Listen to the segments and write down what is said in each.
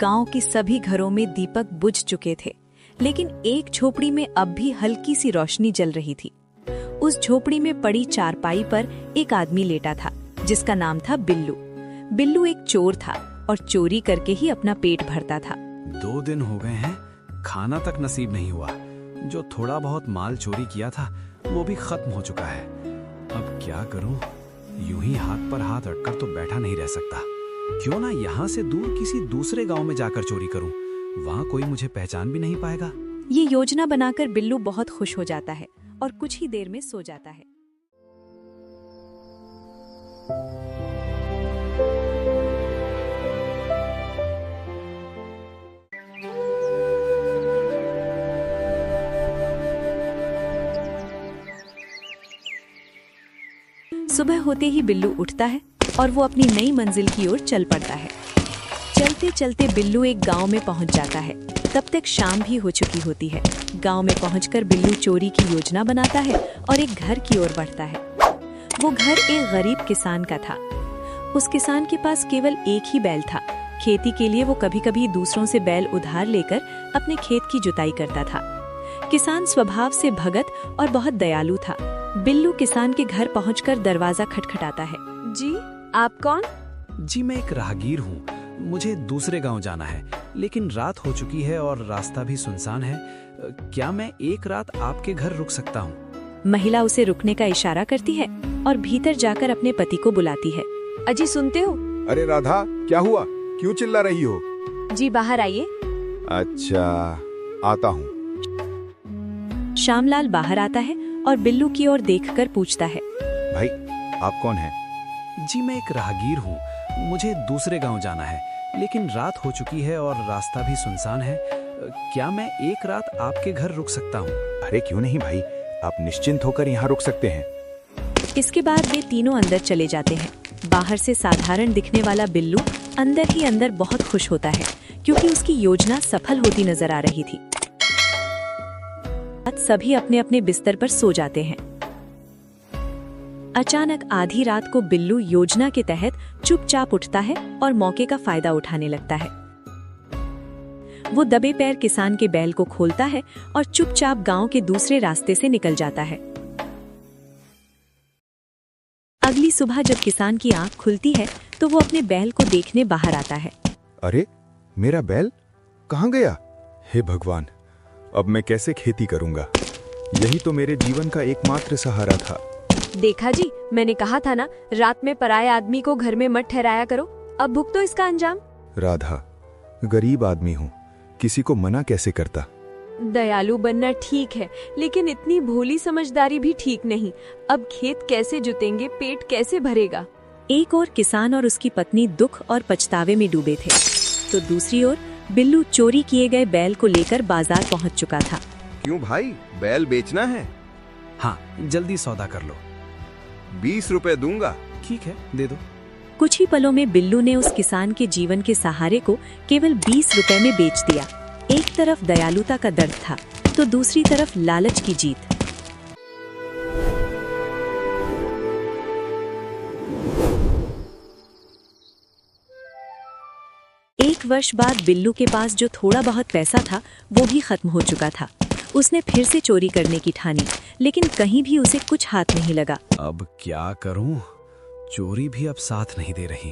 गांव के सभी घरों में दीपक बुझ चुके थे, लेकिन एक झोपड़ी में अब भी हल्की सी रोशनी जल रही थी। उस झोपड़ी में पड़ी चारपाई पर एक आदमी लेटा था, जिसका नाम था बिल्लू। बिल्लू एक चोर था और चोरी करके ही अपना पेट भरता था। 2 दिन हो गए हैं, खाना तक नसीब नहीं हुआ। जो थोड़ा बहुत माल चोरी किया था वो भी खत्म हो चुका है। अब क्या करूं? यूं ही हाथ पर हाथ अटकर तो बैठा नहीं रह सकता। क्यों ना यहाँ से दूर किसी दूसरे गांव में जाकर चोरी करूं। वहाँ कोई मुझे पहचान भी नहीं पाएगा। ये योजना बनाकर बिल्लू बहुत खुश हो जाता है और कुछ ही देर में सो जाता है। सुबह होते ही बिल्लू उठता है और वो अपनी नई मंजिल की ओर चल पड़ता है। चलते चलते बिल्लू एक गांव में पहुंच जाता है। तब तक शाम भी हो चुकी होती है। गांव में पहुंचकर बिल्लू चोरी की योजना बनाता है और एक घर की ओर बढ़ता है। वो घर एक गरीब किसान का था। उस किसान के पास केवल एक ही बैल था। खेती के लिए वो कभी कभी दूसरों से बैल उधार लेकर अपने खेत की जुताई करता था। किसान स्वभाव से भगत और बहुत दयालु था। बिल्लू किसान के घर पहुंचकर दरवाजा खटखटाता है। जी, आप कौन? जी, मैं एक राहगीर हूँ। मुझे दूसरे गांव जाना है, लेकिन रात हो चुकी है और रास्ता भी सुनसान है। क्या मैं एक रात आपके घर रुक सकता हूँ? महिला उसे रुकने का इशारा करती है और भीतर जाकर अपने पति को बुलाती है। अजी, सुनते हो? अरे राधा, क्या हुआ? क्यों चिल्ला रही हो? जी, बाहर आइए। अच्छा, आता हूँ। श्यामलाल बाहर आता है और बिल्लू की ओर देखकर पूछता है, भाई, आप कौन हैं? जी, मैं एक राहगीर हूँ। मुझे दूसरे गांव जाना है, लेकिन रात हो चुकी है और रास्ता भी सुनसान है। क्या मैं एक रात आपके घर रुक सकता हूँ? अरे क्यों नहीं भाई, आप निश्चिंत होकर यहाँ रुक सकते हैं। इसके बाद वे तीनों अंदर चले जाते हैं। बाहर से साधारण दिखने वाला बिल्लू अंदर ही अंदर बहुत खुश होता है, क्योंकि उसकी योजना सफल होती नजर आ रही थी। सभी अपने अपने बिस्तर पर सो जाते हैं। अचानक आधी रात को बिल्लू योजना के तहत चुपचाप उठता है और मौके का फायदा उठाने लगता है। वो दबे पैर किसान के बैल को खोलता है और चुपचाप गांव के दूसरे रास्ते से निकल जाता है। अगली सुबह जब किसान की आंख खुलती है तो वो अपने बैल को देखने बाहर आता है। अरे, मेरा बैल कहाँ गया? हे भगवान, अब मैं कैसे खेती करूंगा? यही तो मेरे जीवन का एकमात्र सहारा था। देखा जी, मैंने कहा था ना, रात में पराये आदमी को घर में मत ठहराया करो। अब भुगतो इसका अंजाम। राधा, गरीब आदमी हूँ, किसी को मना कैसे करता? दयालु बनना ठीक है, लेकिन इतनी भोली समझदारी भी ठीक नहीं। अब खेत कैसे जुतेंगे, पेट कैसे भरेगा? एक ओर किसान और उसकी पत्नी दुख और पछतावे में डूबे थे, तो दूसरी ओर बिल्लू चोरी किए गए बैल को लेकर बाजार पहुंच चुका था। क्यों भाई, बैल बेचना है? हाँ, जल्दी सौदा कर लो। 20 रुपए दूंगा। ठीक है, दे दो। कुछ ही पलों में बिल्लू ने उस किसान के जीवन के सहारे को केवल 20 रुपए में बेच दिया। एक तरफ दयालुता का दर्द था, तो दूसरी तरफ लालच की जीत। एक वर्ष बाद बिल्लू के पास जो थोड़ा बहुत पैसा था वो भी खत्म हो चुका था। उसने फिर से चोरी करने की ठानी, लेकिन कहीं भी उसे कुछ हाथ नहीं लगा। अब क्या करूं? चोरी भी अब साथ नहीं दे रही।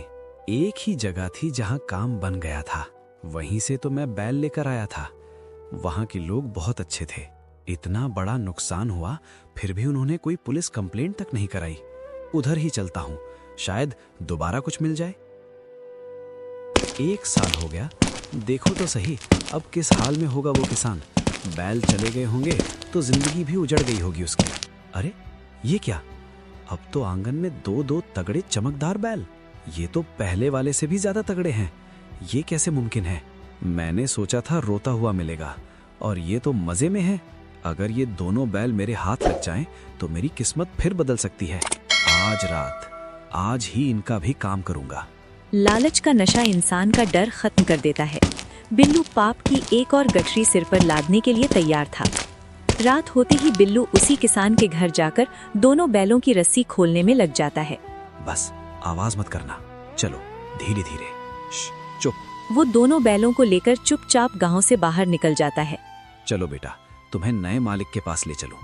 एक ही जगह थी जहां काम बन गया था, वहीं से तो मैं बैल लेकर आया था। वहां के लोग बहुत अच्छे थे। इतना बड़ा नुकसान हुआ, फिर भी उन्होंने कोई पुलिस कंप्लेंट तक नहीं कराई। उधर ही चलता हूँ, शायद दोबारा कुछ मिल जाए। 1 साल हो गया, देखो तो सही अब किस हाल में होगा वो किसान। बैल चले गए होंगे तो जिंदगी भी उजड़ गई होगी उसकी। अरे ये क्या? अब तो आंगन में 2 तगड़े चमकदार बैल। ये तो पहले वाले से भी ज्यादा तगड़े हैं। ये कैसे मुमकिन है? मैंने सोचा था रोता हुआ मिलेगा, और ये तो मजे में है। अगर ये दोनों बैल मेरे हाथ लग जाएं तो मेरी किस्मत फिर बदल सकती है। आज रात, आज ही इनका भी काम करूंगा। लालच का नशा इंसान का डर खत्म कर देता है। बिल्लू पाप की एक और गठरी सिर पर लादने के लिए तैयार था। रात होते ही बिल्लू उसी किसान के घर जाकर दोनों बैलों की रस्सी खोलने में लग जाता है। बस आवाज मत करना, चलो धीरे धीरे। चुप, वो दोनों बैलों को लेकर चुपचाप गांव से बाहर निकल जाता है। चलो बेटा, तुम्हें नए मालिक के पास ले चलूं।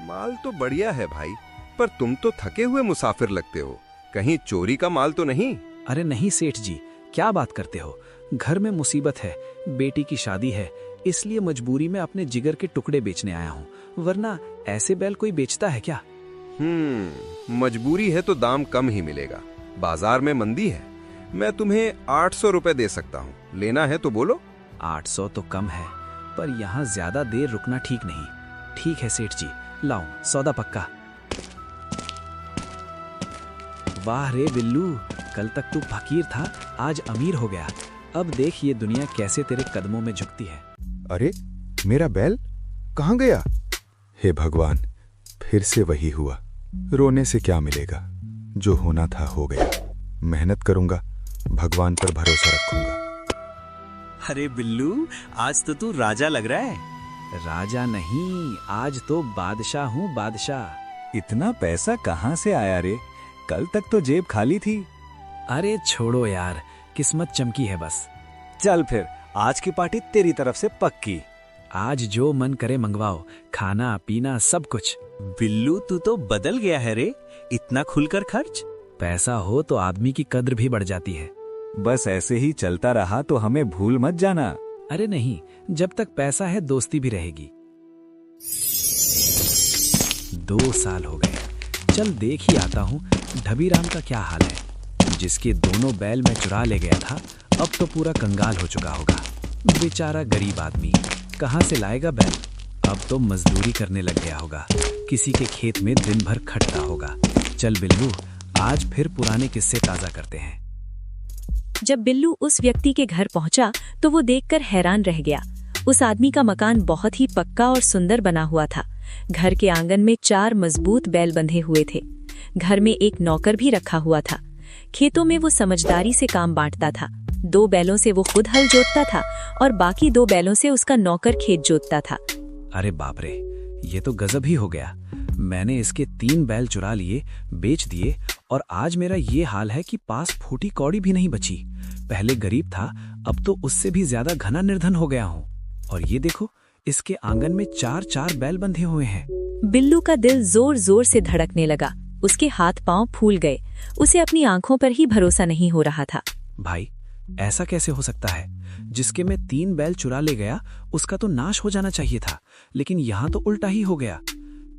माल तो बढ़िया है भाई, पर तुम तो थके हुए मुसाफिर लगते हो। कहीं चोरी का माल तो नहीं? अरे नहीं सेठ जी, क्या बात करते हो। घर में मुसीबत है, बेटी की शादी है, इसलिए मजबूरी में अपने जिगर के टुकड़े बेचने आया हूँ। वरना ऐसे बैल कोई बेचता है क्या? मजबूरी है तो दाम कम ही मिलेगा। बाजार में मंदी है। मैं तुम्हें 800 रुपए दे सकता हूँ, लेना है तो बोलो। 800 तो कम है, पर यहाँ ज्यादा देर रुकना ठीक नहीं। ठीक है सेठ जी, लाओ सौदा पक्का। वाह रे बिल्लू, कल तक तू फकीर था, आज अमीर हो गया। अब देख ये दुनिया कैसे तेरे कदमों में झुकती है। अरे मेरा बैल कहाँ गया? हे भगवान, फिर से वही हुआ। रोने से क्या मिलेगा, जो होना था हो गया। मेहनत करूंगा, भगवान पर भरोसा रखूंगा। अरे बिल्लू, आज तो तू राजा लग रहा है। राजा नहीं, आज तो बादशाह हूँ, बादशाह। इतना पैसा कहाँ से आया रे? कल तक तो जेब खाली थी। अरे छोड़ो यार, किस्मत चमकी है बस। चल फिर, आज की पार्टी तेरी तरफ से पक्की। आज जो मन करे मंगवाओ, खाना पीना सब कुछ। बिल्लू, तू तो बदल गया है रे, इतना खुलकर खर्च। पैसा हो तो आदमी की कद्र भी बढ़ जाती है। बस ऐसे ही चलता रहा तो हमें भूल मत जाना। अरे नहीं, जब तक पैसा है दोस्ती भी रहेगी। 2 साल हो गए, चल देख ही आता हूँ ढबीराम का क्या हाल है। जिसके दोनों बैल मैं चुरा ले गया था, अब तो पूरा कंगाल हो चुका होगा। बेचारा गरीब आदमी कहाँ से लाएगा बैल? अब तो मजदूरी करने लग गया होगा, किसी के खेत में दिन भर खटता होगा। चल बिल्लू, आज फिर पुराने किस्से ताजा करते हैं। जब बिल्लू उस व्यक्ति के घर पहुंचा तो वो देखकर हैरान रह गया। उस आदमी का मकान बहुत ही पक्का और सुंदर बना हुआ था। घर के आंगन में 4 मजबूत बैल बंधे हुए थे। घर में एक नौकर भी रखा हुआ था। खेतों में वो समझदारी से काम बांटता था। 2 बैलों से वो खुद हल जोतता था और बाकी 2 बैलों से उसका नौकर खेत जोतता था। अरे बाप रे, ये तो गजब ही हो गया। मैंने इसके 3 बैल चुरा लिए, बेच दिए, और आज मेरा ये हाल है कि पास फूटी कौड़ी भी नहीं बची। पहले गरीब था, अब तो उससे भी ज्यादा घना निर्धन हो गया हूँ। और ये देखो, इसके आंगन में 4 बैल बंधे हुए हैं। बिल्लू का दिल जोर जोर से धड़कने लगा। उसके हाथ पांव फूल गए। उसे अपनी आंखों पर ही भरोसा नहीं हो रहा था। भाई, ऐसा कैसे हो सकता है? जिसके मैं 3 बैल चुरा ले गया, उसका तो नाश हो जाना चाहिए था, लेकिन यहाँ तो उल्टा ही हो गया।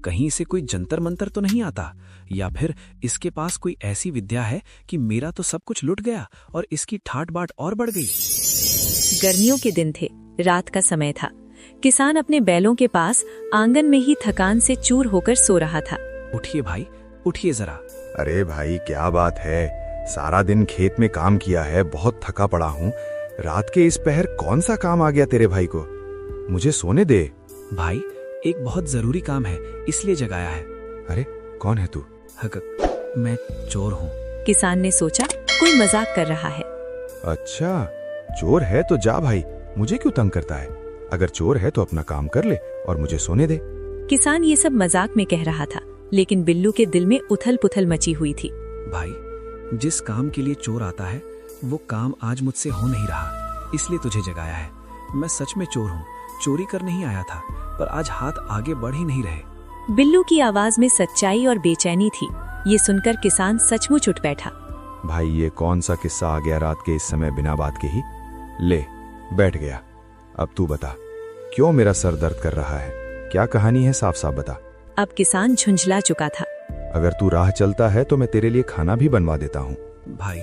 कहीं से कोई जंतर मंतर तो नहीं आता, या फिर इसके पास कोई ऐसी विद्या है कि मेरा तो सब कुछ लुट गया और इसकी ठाट बाट और बढ़ गई। गर्मियों के दिन थे, रात का समय था। किसान अपने बैलों के पास आंगन में ही थकान से चूर होकर सो रहा था। उठिए भाई, उठिए जरा। अरे भाई, क्या बात है? सारा दिन खेत में काम किया है, बहुत थका पड़ा हूँ। रात के इस पहर कौन सा काम आ गया तेरे भाई को? मुझे सोने दे। भाई, एक बहुत जरूरी काम है, इसलिए जगाया है। अरे कौन है तू? मैं चोर हूँ। किसान ने सोचा कोई मजाक कर रहा है। अच्छा, चोर है तो जा भाई, मुझे क्यों तंग करता है? अगर चोर है तो अपना काम कर ले और मुझे सोने दे। किसान ये सब मजाक में कह रहा था, लेकिन बिल्लू के दिल में उथल पुथल मची हुई थी। भाई, जिस काम के लिए चोर आता है, वो काम आज मुझसे हो नहीं रहा, इसलिए तुझे जगाया है। मैं सच में चोर हूँ, चोरी करने ही आया था, पर आज हाथ आगे बढ़ ही नहीं रहे। बिल्लू की आवाज में सच्चाई और बेचैनी थी। ये सुनकर किसान सचमुच उठ बैठा। भाई, ये कौन सा किस्सा आ गया रात के इस समय बिना बात के ही? ले, बैठ गया। अब तू बता, क्यों मेरा सर दर्द कर रहा है? क्या कहानी है, साफ साफ बता। अब किसान झुंझला चुका था। अगर तू राह चलता है तो मैं तेरे लिए खाना भी बनवा देता हूँ। भाई,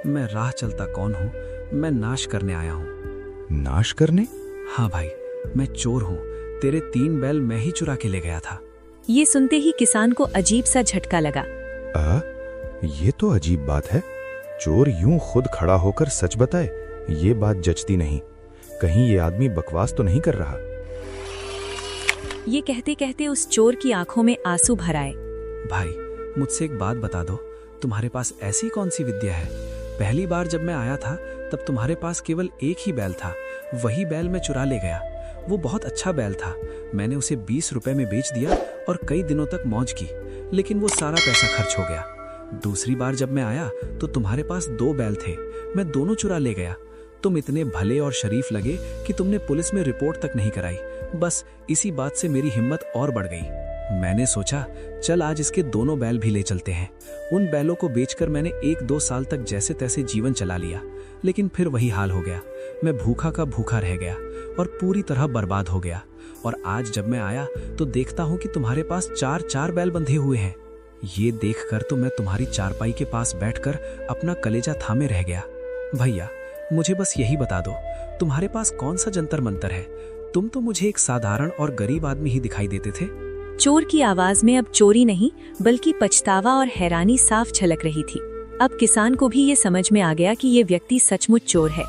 मैं राह चलता कौन हूँ? मैं नाश करने आया हूँ। नाश करने? हाँ भाई, मैं चोर हूँ। तेरे 3 बैल मैं ही चुरा के ले गया था। ये सुनते ही किसान को अजीब सा झटका लगा। ये तो अजीब बात है। चोर यूं खुद खड़ा होकर सच बताए, ये बात जचती नहीं। कहीं ये आदमी बकवास तो नहीं कर रहा? ये कहते कहते उस चोर की आंखों में आंसू भर आए। भाई, मुझसे एक बात बता दो, तुम्हारे पास ऐसी कौन सी विद्या है? पहली बार जब मैं आया था तब तुम्हारे पास केवल एक ही बैल था, वही बैल मैं चुरा ले गया। वो बहुत अच्छा बैल था, मैंने उसे 20 रुपए में बेच दिया और कई दिनों तक मौज की, लेकिन वो सारा पैसा खर्च हो गया। दूसरी बार जब मैं आया तो तुम्हारे पास 2 बैल थे, मैं दोनों चुरा ले गया। तुम इतने भले और शरीफ लगे कि तुमने पुलिस में रिपोर्ट तक नहीं कराई। बस इसी बात से मेरी हिम्मत और बढ़ गई। मैंने सोचा चल आज इसके दोनों बैल भी ले चलते हैं। उन बैलों को बेचकर मैंने 1-2 साल तक जैसे तैसे जीवन चला लिया, लेकिन फिर वही हाल हो गया। मैं भूखा का भूखा रह गया और पूरी तरह बर्बाद हो गया। और आज जब मैं आया तो देखता हूँ कि तुम्हारे पास 4-4 बैल बंधे हुए हैं। ये देखकर तो मैं तुम्हारी चारपाई के पास बैठकर अपना कलेजा थामे रह गया। भैया मुझे बस यही बता दो, तुम्हारे पास कौन सा जंतर मंतर है? तुम तो मुझे एक साधारण और गरीब आदमी ही दिखाई देते थे। चोर की आवाज में अब चोरी नहीं बल्कि पछतावा और हैरानी साफ झलक रही थी। अब किसान को भी ये समझ में आ गया कि ये व्यक्ति सचमुच चोर है।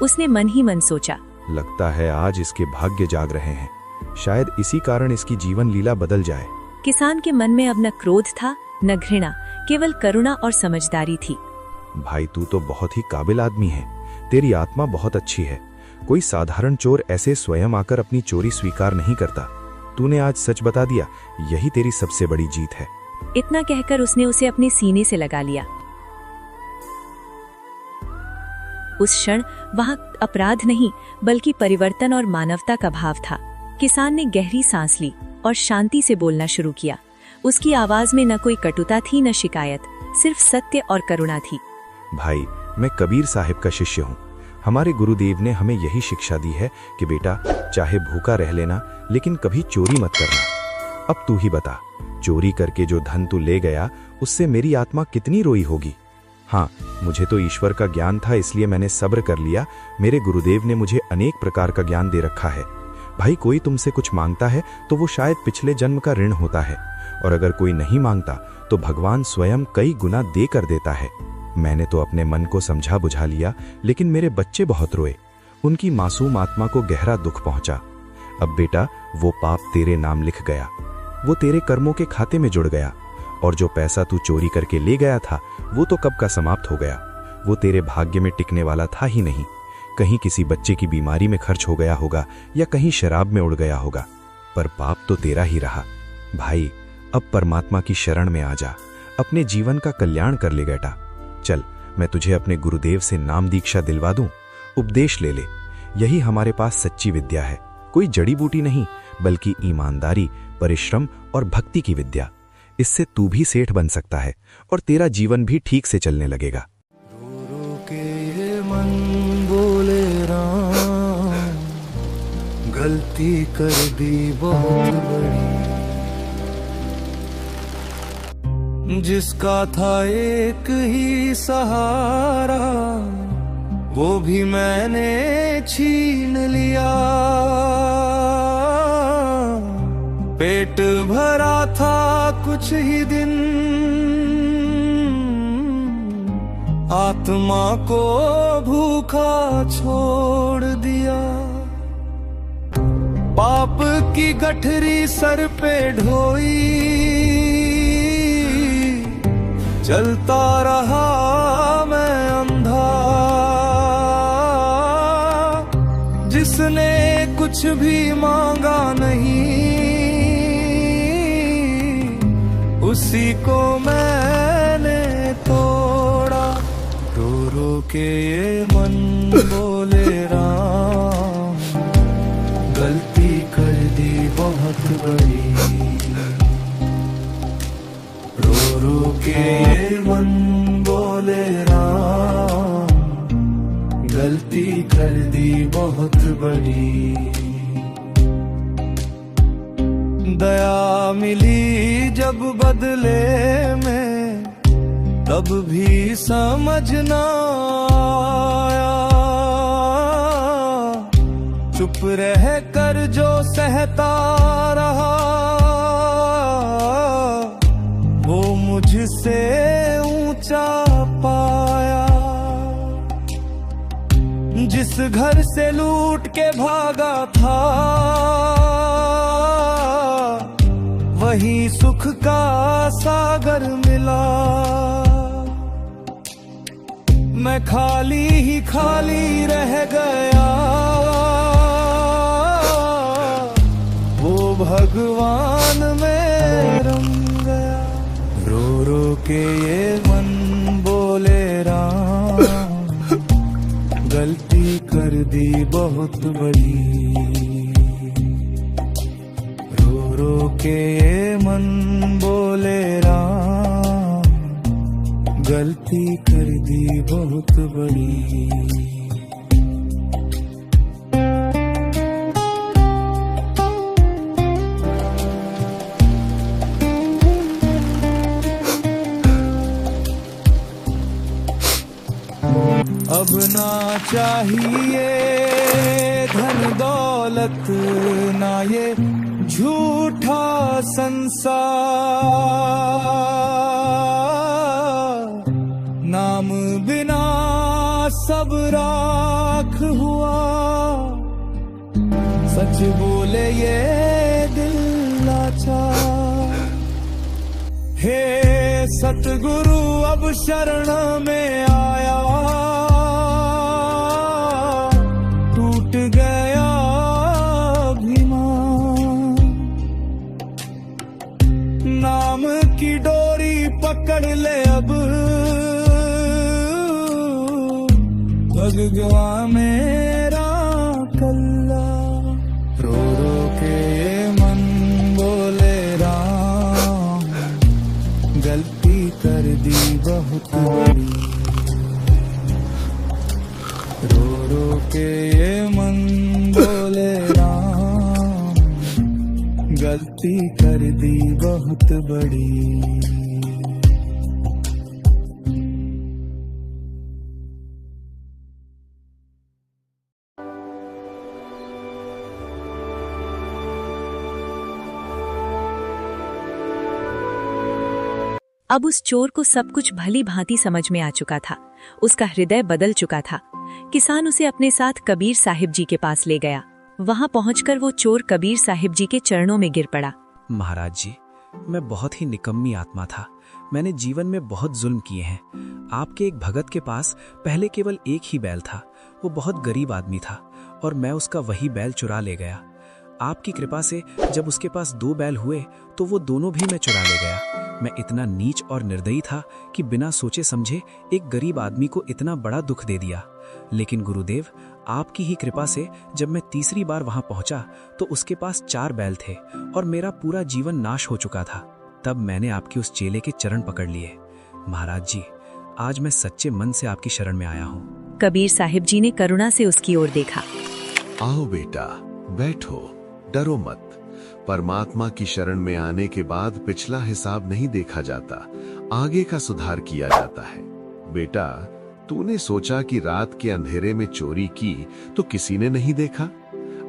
उसने मन ही मन सोचा, लगता है आज इसके भाग्य जाग रहे हैं, शायद इसी कारण इसकी जीवन लीला बदल जाए। किसान के मन में अब न क्रोध था न घृणा, केवल करुणा और समझदारी थी। भाई तू तो बहुत ही काबिल आदमी है, तेरी आत्मा बहुत अच्छी है। कोई साधारण चोर ऐसे स्वयं आकर अपनी चोरी स्वीकार नहीं करता। तूने आज सच बता दिया, यही तेरी सबसे बड़ी जीत है। इतना कहकर उसने उसे अपने सीने से लगा लिया। उस क्षण वहां अपराध नहीं बल्कि परिवर्तन और मानवता का भाव था। किसान ने गहरी सांस ली और शांति से बोलना शुरू किया। उसकी आवाज में न कोई कटुता थी न शिकायत, सिर्फ सत्य और करुणा थी। भाई मैं कबीर साहिब का शिष्य हूँ। हमारे गुरुदेव ने हमें यही शिक्षा दी है कि बेटा चाहे भूखा रह लेना लेकिन कभी चोरी मत करना। अब तू ही बता, चोरी करके जो धन तू ले गया उससे मेरी आत्मा कितनी रोई होगी। हाँ, मुझे तो ईश्वर का ज्ञान था इसलिए मैंने सब्र कर लिया। मेरे गुरुदेव ने मुझे अनेक प्रकार का ज्ञान दे रखा है। भाई कोई तुमसे कुछ मांगता है तो वो शायद पिछले जन्म का ऋण होता है, और अगर कोई नहीं मांगता तो भगवान स्वयं कई गुना दे कर देता है। मैंने तो अपने मन को समझा बुझा लिया, लेकिन मेरे बच्चे बहुत रोए। उनकी मासूम आत्मा को गहरा दुख पहुंचा। अब बेटा वो पाप तेरे नाम लिख गया, वो तेरे कर्मों के खाते में जुड़ गया, और जो पैसा तू चोरी करके ले गया था वो तो कब का समाप्त हो गया। वो तेरे भाग्य में टिकने वाला था ही नहीं। कहीं किसी बच्चे की बीमारी में खर्च हो गया होगा या कहीं शराब में उड़ गया होगा, पर पाप तो तेरा ही रहा। भाई अब परमात्मा की शरण में आ जा, अपने जीवन का कल्याण कर ले बेटा। चल मैं तुझे अपने गुरुदेव से नाम दीक्षा दिलवा दूं, उपदेश ले ले। यही हमारे पास सच्ची विद्या है, कोई जड़ी बूटी नहीं बल्कि ईमानदारी, परिश्रम और भक्ति की विद्या। इससे तू भी सेठ बन सकता है और तेरा जीवन भी ठीक से चलने लगेगा। रो रो के ये मन बोले राम, गलती कर दी बहुत बड़ी। जिसका था एक ही सहारा वो भी मैंने छीन लिया। पेट भरा था कुछ ही दिन, आत्मा को भूखा छोड़ दिया। पाप की गठरी सर पे ढोई, चलता रहा मैं अंधा। जिसने कुछ भी मांगा नहीं उसी को मैंने तोड़ा। रो रो के ये मन बोले राम, गलती कर दी बहुत बड़ी। रो रो के ये मन बोले राम, गलती कर दी बहुत बड़ी। दया मिली जब बदले में तब भी समझ न आया। चुप रह कर जो सहता रहा वो मुझसे ऊंचा पाया। जिस घर से लूट के भागा था वही सुख का सागर मिला। मैं खाली ही खाली रह गया, वो भगवान में रंग गया। रो रो के ये मन बोले राम, गलती कर दी बहुत बड़ी। रो रो के ये मन बोले राम, गलती कर दी बहुत बड़ी। अब ना चाहिए धन दौलत, ना ये झूठा संसार, नाम बिना सब राख हुआ। सच बोले ये दिल लाचार, हे सतगुरु अब शरण में आया, टूट गया अभिमान। नाम की डोरी पकड़ ले अब, भग गया मेरा कल्ला। रो रो के ये मन बोले राम, गलती कर दी बहुत बड़ी। रो रो के ये मन बोले राम, गलती कर दी बहुत बड़ी। अब उस चोर को सब कुछ भली भांति समझ में आ चुका था। उसका हृदय बदल चुका था। किसान उसे अपने साथ कबीर साहिब जी के पास ले गया। वहां पहुंचकर वो चोर कबीर साहिब जी के चरणों में गिर पड़ा। महाराज जी, मैं बहुत ही निकम्मी आत्मा था। मैंने जीवन में बहुत जुल्म किए हैं। आपके एक भगत के पास पहले केवल एक ही बैल था। वो बहुत गरीब आदमी था और मैं उसका वही बैल चुरा ले गया। आपकी कृपा से जब उसके पास 2 बैल हुए तो वो दोनों भी मैं चुरा ले गया। मैं इतना नीच और निर्दयी था कि बिना सोचे समझे एक गरीब आदमी को इतना बड़ा दुख दे दिया। लेकिन गुरुदेव, आपकी ही कृपा से जब मैं तीसरी बार वहां पहुंचा तो उसके पास 4 बैल थे और मेरा पूरा जीवन नाश हो चुका था। तब मैंने आपके उस चेले के चरण पकड़ लिए। महाराज जी, आज मैं सच्चे मन से आपकी शरण में आया हूँ। कबीर साहिब जी ने करुणा से उसकी ओर देखा। आओ बेटा, बैठो, डरो मत। परमात्मा की शरण में आने के बाद पिछला हिसाब नहीं देखा जाता, आगे का सुधार किया जाता है। बेटा, तूने सोचा कि रात के अंधेरे में चोरी की तो किसी ने नहीं देखा?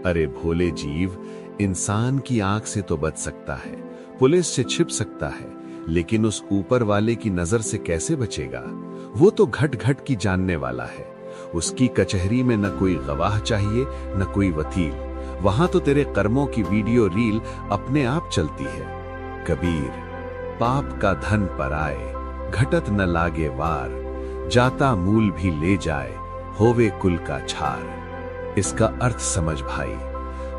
अरे भोले जीव, इंसान की आंख से तो बच सकता है, पुलिस से छिप सकता है, लेकिन उस ऊपर वाले की नजर से कैसे बचेगा? वो तो घट घट की जानने वाला है। उसकी कचहरी में न कोई गवाह चाहिए न कोई वकील। वहां तो तेरे कर्मों की वीडियो रील अपने आप चलती है। कबीर, पाप का धन पर आए, घटत न लागे वार, जाता मूल भी ले जाए, होवे कुल का छार। इसका अर्थ समझ भाई।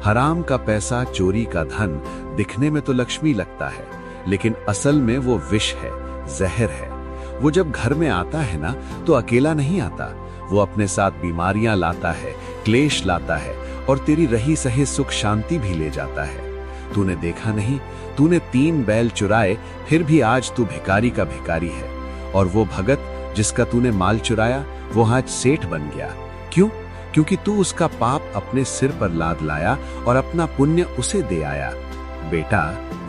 हराम का पैसा, चोरी का धन दिखने में तो लक्ष्मी लगता है, लेकिन असल में वो विष है, जहर है। वो जब घर में आता है ना तो अकेला नहीं आता, वो अपने साथ बीमारियां लाता है, क्लेश लाता है और तेरी रही सहे सुख शांति भी ले जाता है। तूने देखा नहीं, तूने 3 बैल चुराए, फिर भी आज तू भिखारी का भिखारी है। और वो भगत जिसका तूने माल चुराया वो आज सेठ बन गया। क्यों? क्योंकि तू उसका पाप अपने सिर पर लाद लाया और अपना पुण्य उसे दे आया। बेटा,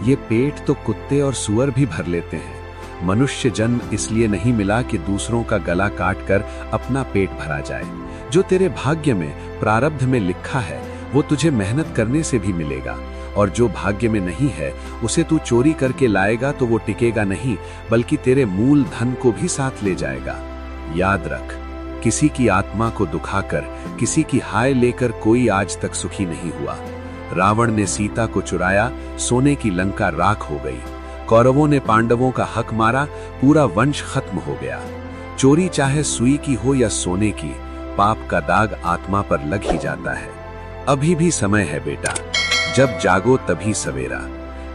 ये पेट तो कुत्ते और सुअर भी भर लेते हैं। मनुष्य जन्म इसलिए नहीं मिला कि दूसरों का गला काटकर अपना पेट भरा जाए। जो तेरे भाग्य में, प्रारब्ध में लिखा है वो तुझे मेहनत करने से भी मिलेगा, और जो भाग्य में नहीं है उसे तू चोरी करके लाएगा तो वो टिकेगा नहीं, बल्कि तेरे मूल धन को भी साथ ले जाएगा। याद रख, किसी की आत्मा को दुखाकर, किसी की हाय लेकर कोई आज तक सुखी नहीं हुआ। रावण ने सीता को चुराया, सोने की लंका राख हो गई। कौरवों ने पांडवों का हक मारा, पूरा वंश खत्म हो गया। चोरी चाहे सुई की हो या सोने की, पाप का दाग आत्मा पर लग ही जाता है। अभी भी समय है बेटा, जब जागो तभी सवेरा।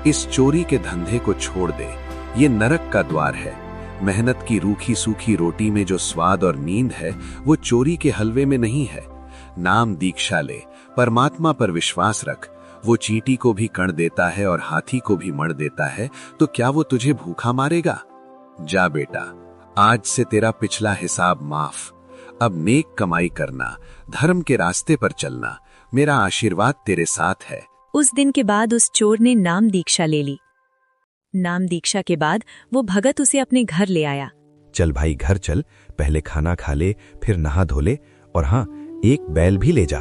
इस चोरी के धंधे को छोड़ दे, ये नरक का द्वार है। मेहनत की रूखी सूखी रोटी में जो स्वाद और नींद है वो चोरी के हलवे में नहीं है। नाम दीक्षा ले, परमात्मा पर विश्वास रख। वो चींटी को भी कण देता है और हाथी को भी मर देता है, तो क्या वो तुझे भूखा मारेगा? जा बेटा, आज से तेरा पिछला हिसाब माफ। अब नेक कमाई करना, धर्म के रास्ते पर चलना। मेरा आशीर्वाद तेरे साथ है। उस दिन के बाद उस चोर ने नाम दीक्षा ले ली। नाम दीक्षा के बाद वो भगत उसे अपने घर ले आया। चल भाई घर चल, पहले खाना खा ले, फिर नहा धो ले, और हाँ, एक बैल भी ले जा।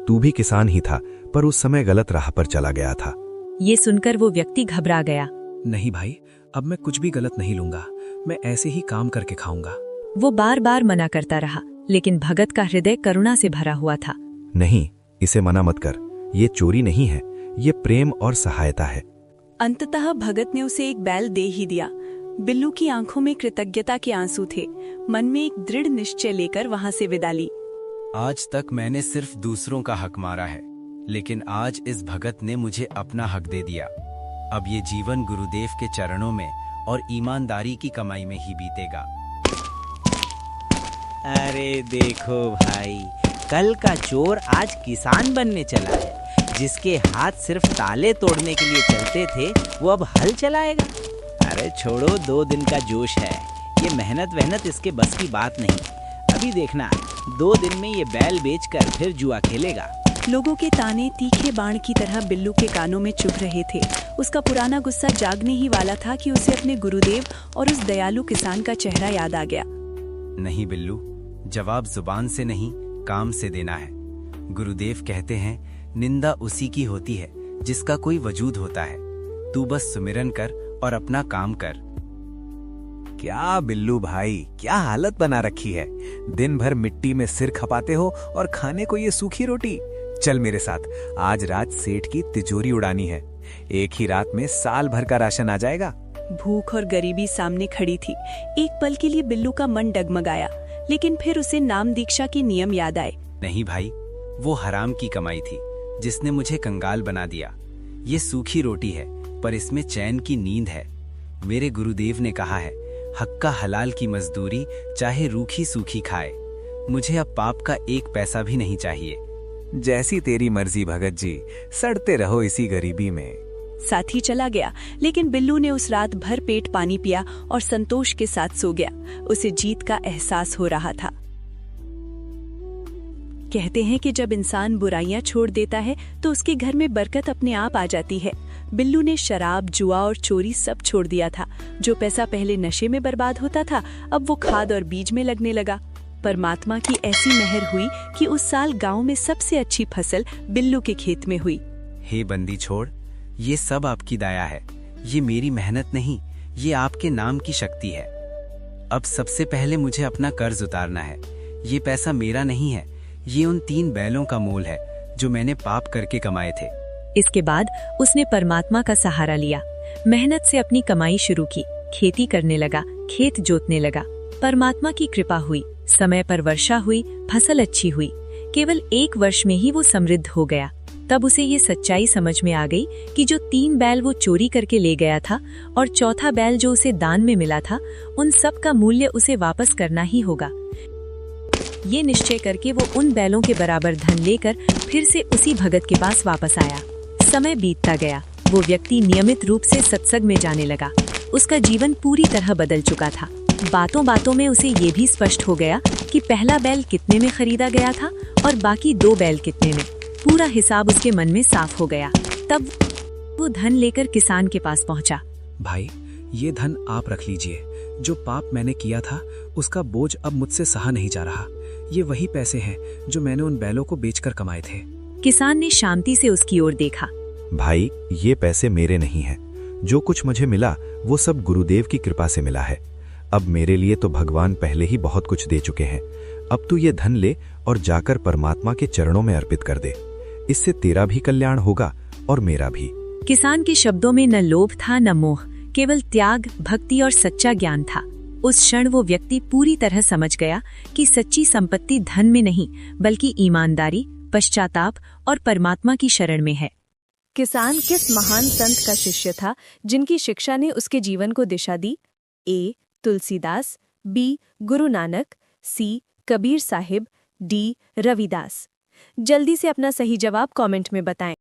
तू भी किसान ही था, पर उस समय गलत राह पर चला गया था। ये सुनकर वो व्यक्ति घबरा गया। नहीं भाई, अब मैं कुछ भी गलत नहीं लूंगा। मैं ऐसे ही काम करके खाऊंगा। वो बार बार मना करता रहा, लेकिन भगत का हृदय करुणा से भरा हुआ था। नहीं, इसे मना मत कर। ये चोरी नहीं है, ये प्रेम और सहायता है। अंततः भगत ने उसे एक बैल दे ही दिया। बिल्लू की आंखों में कृतज्ञता के आंसू थे। मन में एक दृढ़ निश्चय लेकर वहां से विदा ली। आज तक मैंने सिर्फ दूसरों का हक मारा है, लेकिन आज इस भगत ने मुझे अपना हक दे दिया। अब ये जीवन गुरुदेव के चरणों में और ईमानदारी की कमाई में ही बीतेगा। अरे देखो भाई, कल का चोर आज किसान बनने चला है। जिसके हाथ सिर्फ ताले तोड़ने के लिए चलते थे, वो अब हल चलाएगा। अरे छोड़ो, 2 दिन का जोश है। ये मेहनत वहनत इसके बस की बात नहीं। अभी देखना, 2 दिन में ये बैल बेचकर फिर जुआ खेलेगा। लोगों के ताने तीखे बाण की तरह बिल्लू के कानों में चुभ रहे थे। उसका पुराना गुस्सा जागने ही वाला था कि उसे अपने गुरुदेव और उस दयालु किसान का चेहरा याद आ गया। नहीं बिल्लू, जवाब जुबान से नहीं, काम से देना है। गुरुदेव कहते हैं, निंदा उसी की होती है जिसका कोई वजूद होता है। तू बस सुमिरन कर और अपना काम कर। क्या बिल्लू भाई, क्या हालत बना रखी है। दिन भर मिट्टी में सिर खपाते हो और खाने को ये सूखी रोटी। चल मेरे साथ, आज रात सेठ की तिजोरी उड़ानी है। एक ही रात में साल भर का राशन आ जाएगा। भूख और गरीबी सामने खड़ी थी। एक पल के लिए बिल्लू का मन डगमगाया, लेकिन फिर उसे नाम दीक्षा के नियम याद आए। नहीं भाई, वो हराम की कमाई थी जिसने मुझे कंगाल बना दिया। ये सूखी रोटी है, पर इसमें चैन की नींद है। मेरे गुरुदेव ने कहा है, हक का हलाल की मजदूरी चाहे रूखी सूखी खाए। मुझे अब पाप का 1 पैसा भी नहीं चाहिए। जैसी तेरी मर्जी भगत जी, सड़ते रहो इसी गरीबी में। साथी चला गया, लेकिन बिल्लू ने उस रात भर पेट पानी पिया और संतोष के साथ सो गया। उसे जीत का एहसास हो रहा था। कहते हैं कि जब इंसान बुराइयां छोड़ देता है तो उसके घर में बरकत अपने आप आ जाती है। बिल्लू ने शराब, जुआ और चोरी सब छोड़ दिया था। जो पैसा पहले नशे में बर्बाद होता था, अब वो खाद और बीज में लगने लगा। परमात्मा की ऐसी मेहर हुई कि उस साल गांव में सबसे अच्छी फसल बिल्लू के खेत में हुई। हे बंदी छोड़, ये सब आपकी दया है। ये मेरी मेहनत नहीं, ये आपके नाम की शक्ति है। अब सबसे पहले मुझे अपना कर्ज उतारना है। ये पैसा मेरा नहीं है, ये उन 3 बैलों का मोल है जो मैंने पाप करके कमाए थे। इसके बाद उसने परमात्मा का सहारा लिया। मेहनत से अपनी कमाई शुरू की, खेती करने लगा, खेत जोतने लगा। परमात्मा की कृपा हुई, समय पर वर्षा हुई, फसल अच्छी हुई। केवल 1 वर्ष में ही वो समृद्ध हो गया। तब उसे ये सच्चाई समझ में आ गई कि जो 3 बैल वो चोरी करके ले गया था और 4था बैल जो उसे दान में मिला था, उन सब का मूल्य उसे वापस करना ही होगा। ये निश्चय करके वो उन बैलों के बराबर धन लेकर फिर से उसी भगत के पास वापस आया। समय बीतता गया। वो व्यक्ति नियमित रूप से सत्संग में जाने लगा। उसका जीवन पूरी तरह बदल चुका था। बातों बातों में उसे ये भी स्पष्ट हो गया कि पहला बैल कितने में खरीदा गया था और बाकी 2 बैल कितने में। पूरा हिसाब उसके मन में साफ हो गया। तब वो धन लेकर किसान के पास पहुंचा। भाई, ये धन आप रख लीजिए। जो पाप मैंने किया था उसका बोझ अब मुझसे सहा नहीं जा रहा। ये वही पैसे हैं जो मैंने उन बैलों को बेचकर कमाए थे। किसान ने शांति से उसकी ओर देखा। भाई, ये पैसे मेरे नहीं हैं। जो कुछ मुझे मिला वो सब गुरुदेव की कृपा से मिला है। अब मेरे लिए तो भगवान पहले ही बहुत कुछ दे चुके हैं। अब तू ये धन ले और जाकर परमात्मा के चरणों में अर्पित कर दे। इससे तेरा भी कल्याण होगा और मेरा भी। किसान के शब्दों में न लोभ था न मोह, केवल त्याग, भक्ति और सच्चा ज्ञान था। उस क्षण वो व्यक्ति पूरी तरह समझ गया कि सच्ची संपत्ति धन में नहीं, बल्कि ईमानदारी, पश्चाताप और परमात्मा की शरण में है। किसान किस महान संत का शिष्य था जिनकी शिक्षा ने उसके जीवन को दिशा दी? ए. तुलसीदास, बी. गुरु नानक, सी. कबीर साहिब, डी. रविदास। जल्दी से अपना सही जवाब कमेंट में बताएं।